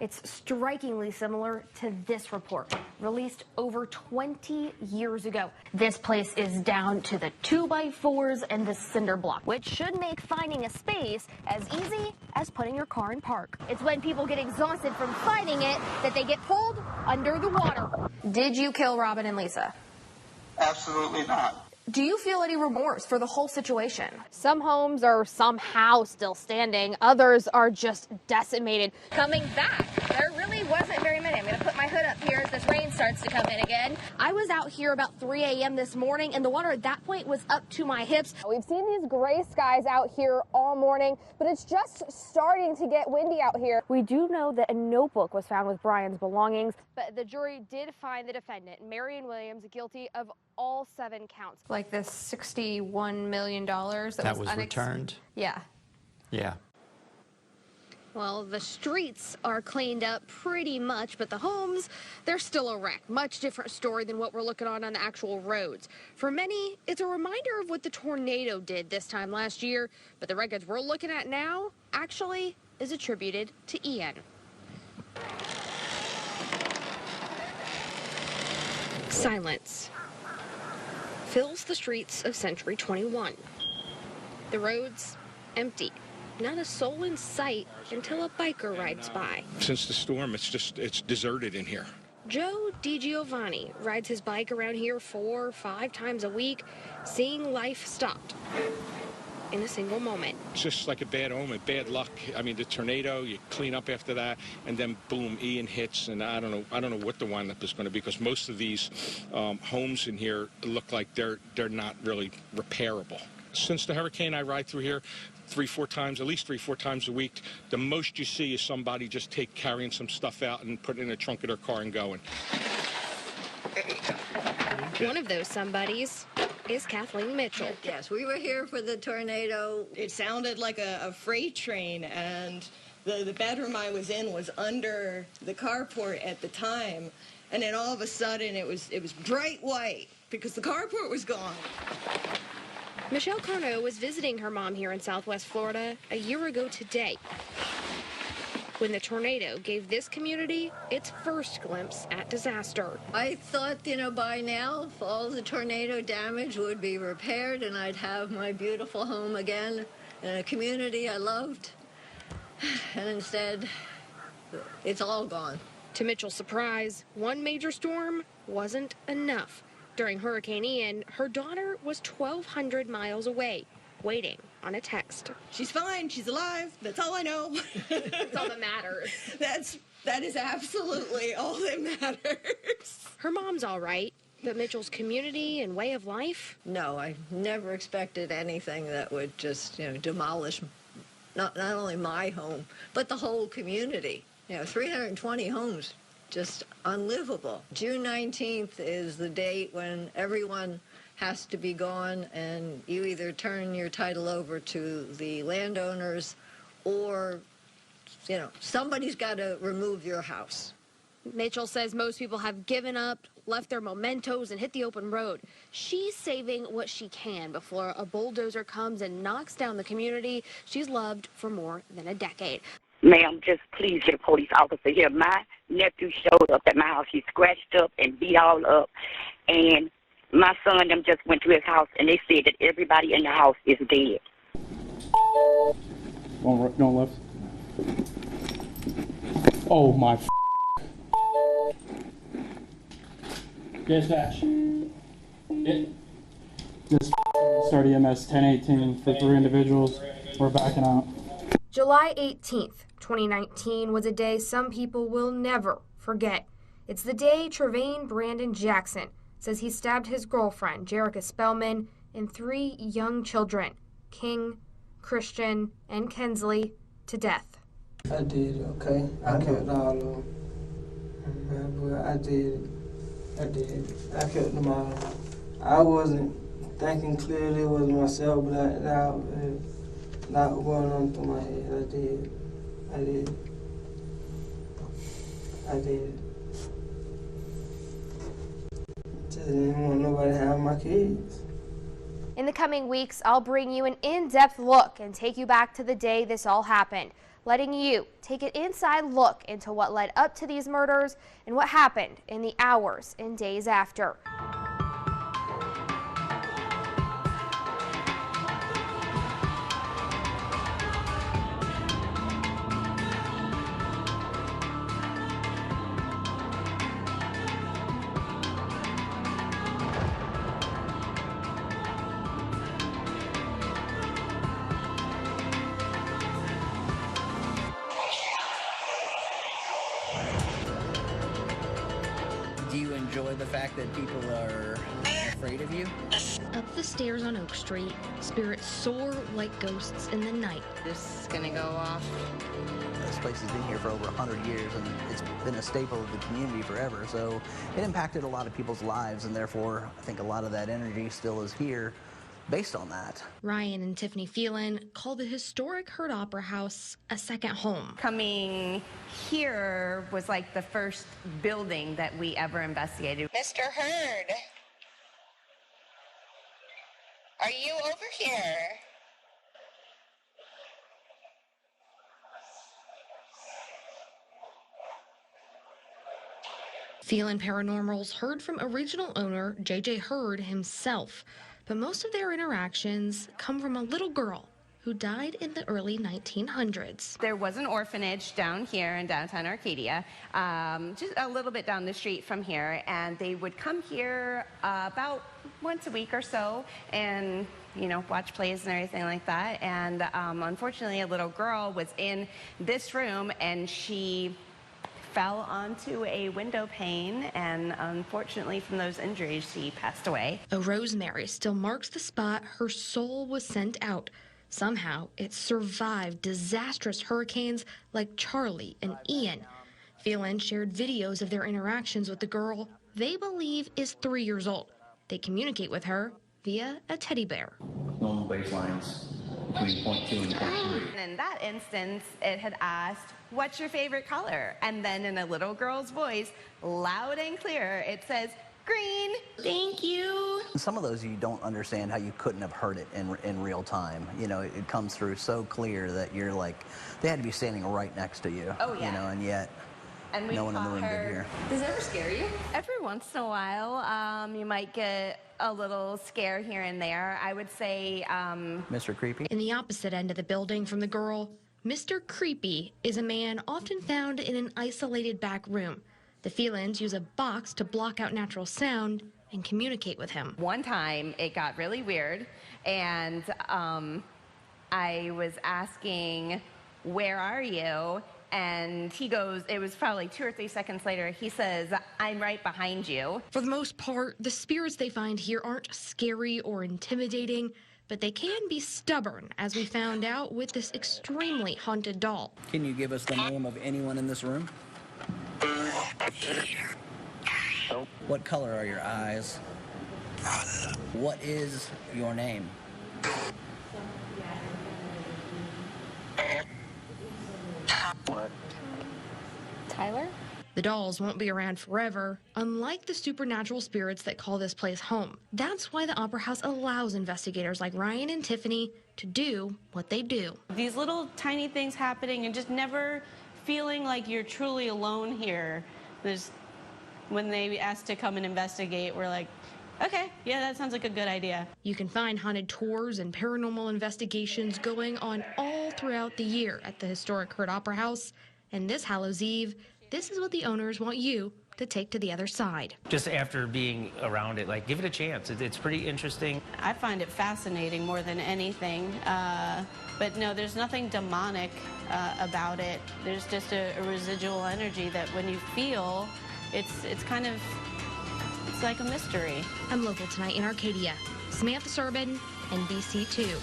It's strikingly similar to this report, released over 20 years ago. This place is down to the 2x4s and the cinder block, which should make finding a space as easy as putting your car in park. It's when people get exhausted from fighting it that they get pulled under the water. Did you kill Robin and Lisa? Absolutely not. Do you feel any remorse for the whole situation? Some homes are somehow still standing. Others are just decimated. Coming back, there really wasn't very many. I'm going to put my hood up here as this rain starts to come in again. I was out here about 3 a.m. this morning, and the water at that point was up to my hips. We've seen these gray skies out here all morning, but it's just starting to get windy out here. We do know that a notebook was found with Brian's belongings, but the jury did find the defendant, Marion Williams, guilty of all 7 counts. Like this $61 million that was returned? Yeah. Yeah. Well, the streets are cleaned up pretty much, but the homes, they're still a wreck. Much different story than what we're looking on the actual roads. For many, it's a reminder of what the tornado did this time last year, but the wreckage we're looking at now actually is attributed to Ian. Silence fills the streets of Century 21. The roads empty. Not a soul in sight until a biker rides by. Since the storm, it's deserted in here. Joe DiGiovanni rides his bike around here 4 or 5 times a week, seeing life stopped in a single moment. It's just like a bad omen, bad luck. I mean, the tornado, you clean up after that, and then boom, Ian hits, and I don't know what the windup is going to be, because most of these homes in here look like they're not really repairable. Since the hurricane, I ride through here 3-4 times, at least 3-4 times a week. The most you see is somebody just carrying some stuff out and putting it in the trunk of their car and going. One of those somebodies is Kathleen Mitchell. Yes, we were here for the tornado. It sounded like a freight train, and the bedroom I was in was under the carport at the time, and then all of a sudden it was bright white because the carport was gone. Michelle Carno was visiting her mom here in Southwest Florida a year ago today, when the tornado gave this community its first glimpse at disaster. I thought, by now, all the tornado damage would be repaired and I'd have my beautiful home again in a community I loved. And instead, it's all gone. To Mitchell's surprise, one major storm wasn't enough. During Hurricane Ian, her daughter was 1,200 miles away, waiting on a text. She's fine. She's alive. That's all I know. That's all that matters. That is absolutely all that matters. Her mom's all right, but Mitchell's community and way of life? No, I never expected anything that would just, demolish not only my home, but the whole community. 320 homes. Just unlivable. June 19th is the date when everyone has to be gone, and you either turn your title over to the landowners or, somebody's got to remove your house. Mitchell says most people have given up, left their mementos, and hit the open road. She's saving what she can before a bulldozer comes and knocks down the community she's loved for more than a decade. Ma'am, just please get a police officer here. My nephew showed up at my house. He's scratched up and beat all up. And my son them just went to his house, and they said that everybody in the house is dead. Going left. Oh, my Dispatch. This start EMS 1018 for 3 individuals. We're backing out. July 18th, 2019 was a day some people will never forget. It's the day Trevane Brandon Jackson says he stabbed his girlfriend, Jerica Spellman, and 3 young children, King, Christian, and Kensley, to death. I did, okay? I killed all of them. I did. I killed them all. I wasn't thinking clearly it was myself, but not going on through my head. I did. Just didn't want nobody to have my kids. In the coming weeks, I'll bring you an in-depth look and take you back to the day this all happened. letting you take an inside look into what led up to these murders and what happened in the hours and days after. Do you enjoy the fact that people are afraid of you? Up the stairs on Oak Street, spirits soar like ghosts in the night. This is gonna go off. This place has been here for over 100 years, and it's been a staple of the community forever, so it impacted a lot of people's lives, and therefore I think a lot of that energy still is here based on that. Ryan and Tiffany Phelan call the historic Heard Opera House a second home. Coming here was like the first building that we ever investigated. Mr. Heard, are you over here? Phelan Paranormals heard from original owner J.J. Heard himself, but most of their interactions come from a little girl who died in the early 1900s. There was an orphanage down here in downtown Arcadia, just a little bit down the street from here, and they would come here about once a week or so and, you know, watch plays and everything like that. And unfortunately, a little girl was in this room and she fell onto a window pane, and unfortunately from those injuries she passed away. A rosemary still marks the spot her soul was sent out. Somehow it survived disastrous hurricanes like Charlie and Ian. Phelan shared videos of their interactions with the girl they believe is 3 years old. They communicate with her via a teddy bear. Normal baselines between 0.2 and 0.3. And in that instance, it had asked, "What's your favorite color?" And then in a little girl's voice, loud and clear, it says, "Green, thank you." Some of those you don't understand how you couldn't have heard it in real time. You know, it comes through so clear that you're like, they had to be standing right next to you. Oh, yeah. You know, and yet And we no one in the room did hear. Does it ever scare you? Every once in a while, you might get a little scare here and there. I would say, Mr. Creepy? In the opposite end of the building from the girl, Mr. Creepy is a man often found in an isolated back room. The Phelans use a box to block out natural sound and communicate with him. One time it got really weird, and I was asking, "Where are you?" And he goes, it was probably 2 or 3 seconds later, he says, "I'm right behind you." For the most part, the spirits they find here aren't scary or intimidating, but they can be stubborn, as we found out with this extremely haunted doll. Can you give us the name of anyone in this room? What color are your eyes? What is your name? Tyler? The dolls won't be around forever, unlike the supernatural spirits that call this place home. That's why the Opera House allows investigators like Ryan and Tiffany to do what they do. These little tiny things happening and just never feeling like you're truly alone here. When they asked to come and investigate, we're like, okay, yeah, that sounds like a good idea. You can find haunted tours and paranormal investigations going on all throughout the year at the historic Heard Opera House. And this Hallows Eve, this is what the owners want you to take to the other side. Just after being around it, like, give it a chance. It's pretty interesting. I find it fascinating more than anything. But no, there's nothing demonic about it. There's just a residual energy that when you feel, it's like a mystery. I'm local tonight in Arcadia. Samantha Serbin, NBC2.